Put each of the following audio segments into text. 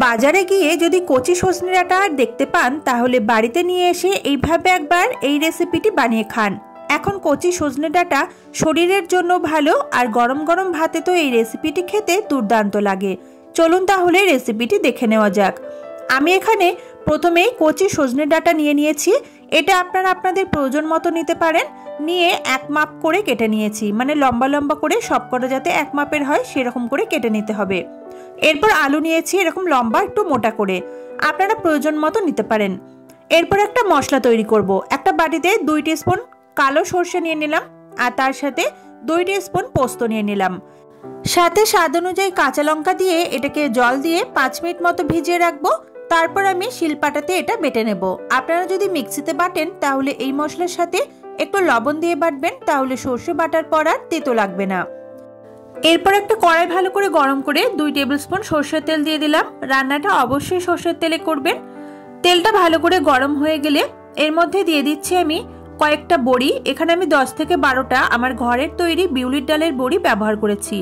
বাজারে গিয়ে যদি কচি সজনে ডাঁটা আর দেখতে পান তাহলে বাড়িতে নিয়ে এসে এইভাবে একবার এই রেসিপিটি বানিয়ে খান। এখন কচি সজনে ডাঁটা শরীরের জন্য ভালো, আর গরম গরম ভাতে তো এই রেসিপিটি খেতে দুর্দান্ত লাগে। চলুন তাহলে রেসিপিটি দেখে নেওয়া যাক। আমি এখানে প্রথমেই কচি সজনে ডাঁটা নিয়ে নিয়েছি। এটা আপনারা আপনাদের প্রয়োজন মতো নিতে পারেন। নিয়ে এক মাপ করে কেটে নিয়েছি, মানে লম্বা লম্বা করে, সবকটা যাতে এক মাপের হয় সেরকম করে কেটে নিতে হবে। এরপর আলু নিয়েছি এরকম লম্বা একটু মোটা করে, আপনারা প্রয়োজন মতো নিতে পারেন। এরপর একটা মশলা তৈরি করব। একটা বাটিতে 2 টিস্পুন কালো সর্ষে নিয়ে নিলাম, আর তার সাথে 2 টিস্পুন পোস্ত নিয়ে নিলাম। সাথে স্বাদ অনুযায়ী কাঁচা লঙ্কা দিয়ে এটাকে জল দিয়ে 5 মিনিট মতো ভিজিয়ে রাখবো। তারপর আমি শিলপাটাতে এটা বেটে নেব। আপনারা যদি মিক্সিতে বাটেন তাহলে এই মশলার সাথে একটু লবণ দিয়ে বাটবেন, তাহলে সর্ষে বাটার পর আর তেতো লাগবে না। এরপর একটা কড়াই ভালো করে গরম করে 2 টেবিল স্পুন সরষের তেল দিয়ে দিলাম। রান্নাটা অবশ্যই সরষের তেলে করবেন। তেলটা ভালো করে গরম হয়ে গেলে এর মধ্যে দিয়ে দিচ্ছি আমি কয়েকটা বড়ি। এখানে আমি 10 থেকে 12টা আমার ঘরের তৈরি বিউলির ডালের বড়ি ব্যবহার করেছি।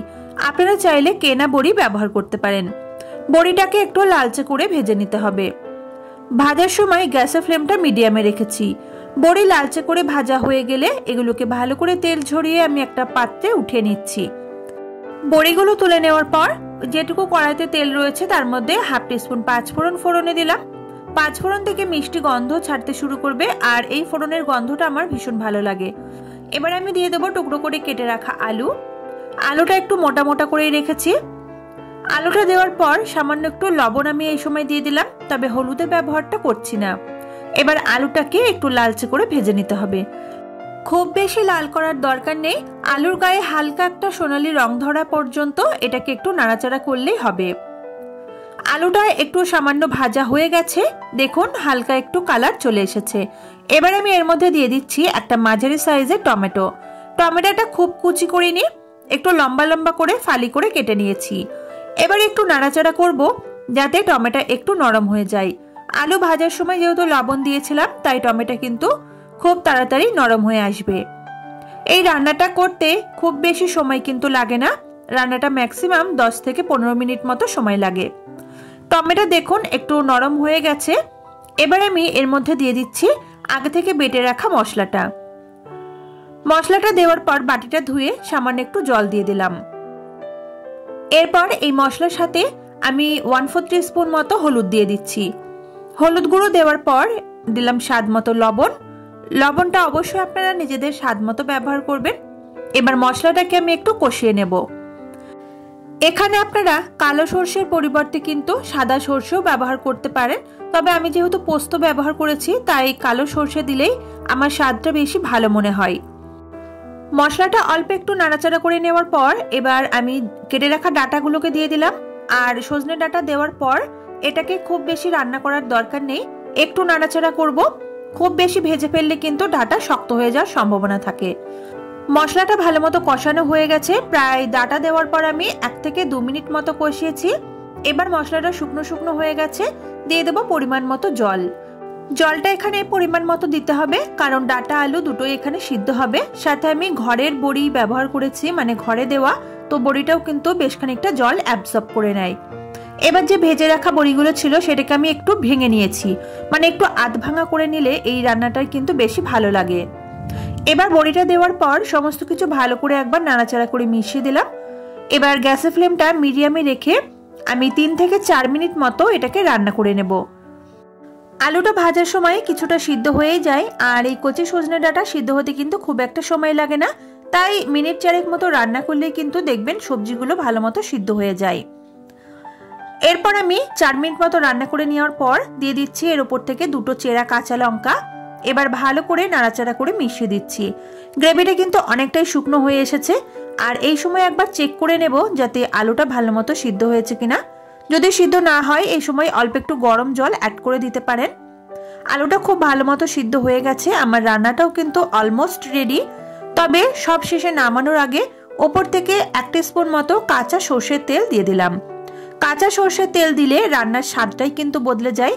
আপনারা চাইলে কেনা বড়ি ব্যবহার করতে পারেন। বড়িটাকে একটু লালচে করে ভেজে নিতে হবে। ভাজার সময় গ্যাসের ফ্লেমটা মিডিয়ামে রেখেছি। বড়ি লালচে করে ভাজা হয়ে গেলে এগুলোকে ভালো করে তেল ঝরিয়ে আমি একটা পাত্রে উঠিয়ে নিচ্ছি। বড়িগুলো তুলে নেওয়ার পর যেটুকু কড়াইতে তেল রয়েছে তার মধ্যে 1/2 টিস্পুন পাঁচফোড়ন ফোড়নে দিলাম। পাঁচফোড়ন থেকে মিষ্টি গন্ধ ছাড়তে শুরু করবে, আর এই ফোড়নের গন্ধটা আমার ভীষণ ভালো লাগে। এবার আমি দিয়ে দেবো টুকরো করে কেটে রাখা আলু। আলুটা একটু মোটা মোটা করেই রেখেছি। আলুটা দেওয়ার পর সামান্য একটু লবণ আমি এই সময় দিয়ে দিলাম, তবে হলুদের ব্যবহারটা করছি না। এবার আলুটাকে একটু লালচে করে ভেজে নিতে হবে। খুব বেশি লাল করার দরকার নেই। আলুর গায়ে হালকা একটা সোনালী রং ধরা পর্যন্ত এটাকে একটু নাড়াচাড়া করলেই হবে। আলুটা একটু সামান্য ভাজা হয়ে গেছে, দেখুন হালকা একটু কালার চলে এসেছে। এবার আমি এর মধ্যে দিয়ে দিচ্ছি একটা মাঝারি সাইজের টমেটো। টমেটোটা খুব কুচি করিনি, একটু লম্বা লম্বা করে ফালি করে কেটে নিয়েছি। এবার একটু নাড়াচাড়া করব যাতে টমেটো একটু নরম হয়ে যায়। আলু ভাজার সময় যেহেতু লবণ দিয়েছিলাম তাই টমেটো কিন্তু খুব তাড়াতাড়ি নরম হয়ে আসবে। এই রান্নাটা করতে খুব বেশি সময় কিন্তু লাগে না। রান্নাটা ম্যাক্সিমাম 10 থেকে 15 মিনিট মতো সময় লাগে। টমেটো দেখুন একটু নরম হয়ে গেছে। এবার আমি এর মধ্যে দিয়ে দিচ্ছি আগে থেকে বেটে রাখা মশলাটা। মশলাটা দেওয়ার পর বাটিটা ধুয়ে সামান্য একটু জল দিয়ে দিলাম। এরপর এই মশলার সাথে আমি 1/4 টিস্পুন মতো হলুদ দিয়ে দিচ্ছি। হলুদ গুঁড়ো দেওয়ার পর দিলাম স্বাদ মতো লবণ। লবণটা অবশ্যই আপনারা নিজেদের স্বাদ মতো ব্যবহার করবেন। এবার মশলাটাকে আমি একটু কষিয়ে নেব। এখানে আপনারা কালো সরষের পরিবর্তে কিন্তু সাদা সরষেও ব্যবহার করতে পারেন, তবে আমি যেহেতু পোস্ত ব্যবহার করেছি তাই কালো সরষে দিলেই আমার স্বাদটা বেশি ভালো মনে হয়। মশলাটা অল্প একটু নাড়াচাড়া করে নেওয়ার পর এবার আমি কেটে রাখা ডাঁটাগুলোকে দিয়ে দিলাম। আর সজনে ডাঁটা দেওয়ার পর এটাকে খুব বেশি রান্না করার দরকার নেই, একটু নাড়াচাড়া করব। খুব বেশি ভেজে ফেললে কিন্তু ডাঁটা শক্ত হয়ে যাওয়ার সম্ভাবনা থাকে। মশলাটা ভালো মতো কষানো হয়ে গেছে। প্রায় ডাঁটা দেওয়ার পর আমি 1 থেকে 2 মিনিট মতো কষিয়েছি। এবার মশলাটা শুকনো শুকনো হয়ে গেছে, দিয়ে দেবো পরিমাণ মতো জল। জলটা এখানে পরিমাণ মতো দিতে হবে, কারণ ডাঁটা আলু দুটোই এখানে সিদ্ধ হবে। সাথে আমি ঘরের বড়ি ব্যবহার করেছি, মানে ঘরে দেওয়া, তো বড়িটাও কিন্তু বেশ খানিকটা জল অ্যাবজর্ব করে নেয়। এবার যে ভেজে রাখা বড়িগুলো ছিল সেটাকে আমি একটু ভেঙে নিয়েছি, মানে একটু আধ ভাঙা করে নিলে এই রান্নাটা কিন্তু বেশি ভালো লাগে। এবার বড়িটা দেওয়ার পর সমস্ত কিছু ভালো করে একবার নাড়াচাড়া করে মিশিয়ে দিলাম। এবার গ্যাসের ফ্লেমটা মিডিয়ামে রেখে আমি 3 থেকে 4 মিনিট মতো এটাকে রান্না করে নেব। আলুটা ভাজার সময় কিছুটা সিদ্ধ হয়ে যায়, আর এই কচি সজনে ডাঁটা সিদ্ধ হতে কিন্তু খুব একটা সময় লাগে না, তাই মিনিট 4 মতো রান্না করলেই কিন্তু দেখবেন সবজিগুলো ভালো মতো সিদ্ধ হয়ে যায়। এরপর আমি 4 মিনিট মতো রান্না করে নেওয়ার পর দিয়ে দিচ্ছি এর উপর থেকে 2টো চেরা কাঁচা লঙ্কা। এবার ভালো করে নাড়াচাড়া করে মিশিয়ে দিচ্ছি। গ্রেভিটা কিন্তু অনেকটাই শুকনো হয়ে এসেছে, আর এই সময় একবার চেক করে নেব যাতে আলুটা ভালো মতো সিদ্ধ হয়েছে কিনা। যদি সিদ্ধ না হয় এই সময় অল্প একটু গরম জল অ্যাড করে দিতে পারেন। আলুটা খুব ভালো মতো সিদ্ধ হয়ে গেছে, আমার রান্নাটাও কিন্তু অলমোস্ট রেডি। তবে সব শেষে নামানোর আগে ওপর থেকে 1 টিস্পুন মতো কাঁচা সর্ষের তেল দিয়ে দিলাম। কাঁচা সর্ষের তেল দিলে রান্নার স্বাদটাই কিন্তু বদলে যায়।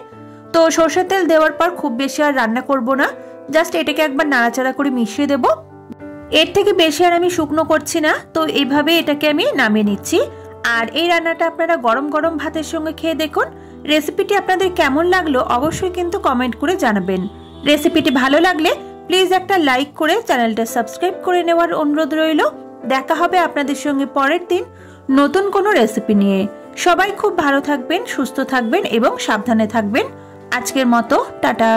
তো সর্ষের তেল দেওয়ার পর খুব বেশি আর রান্না করব না, জাস্ট এটাকে একবার নাড়াচাড়া করে মিশিয়ে দেব। এর থেকে বেশি আর আমি শুকনো করছি না, তো এইভাবে এটাকে আমি নামিয়ে নিচ্ছি। আর এই রান্নাটা আপনারা গরম গরম ভাতের সঙ্গে খেয়ে দেখুন। রেসিপিটি আপনাদের কেমন লাগলো অবশ্যই কিন্তু কমেন্ট করে জানাবেন। রেসিপিটি ভালো লাগলে প্লিজ একটা লাইক করে চ্যানেলটা সাবস্ক্রাইব করে নেওয়ার অনুরোধ রইল। দেখা হবে আপনাদের সঙ্গে পরের দিন নতুন কোনো রেসিপি নিয়ে। সবাই খুব ভালো থাকবেন, সুস্থ থাকবেন এবং সাবধানে থাকবেন। আজকের মতো টাটা।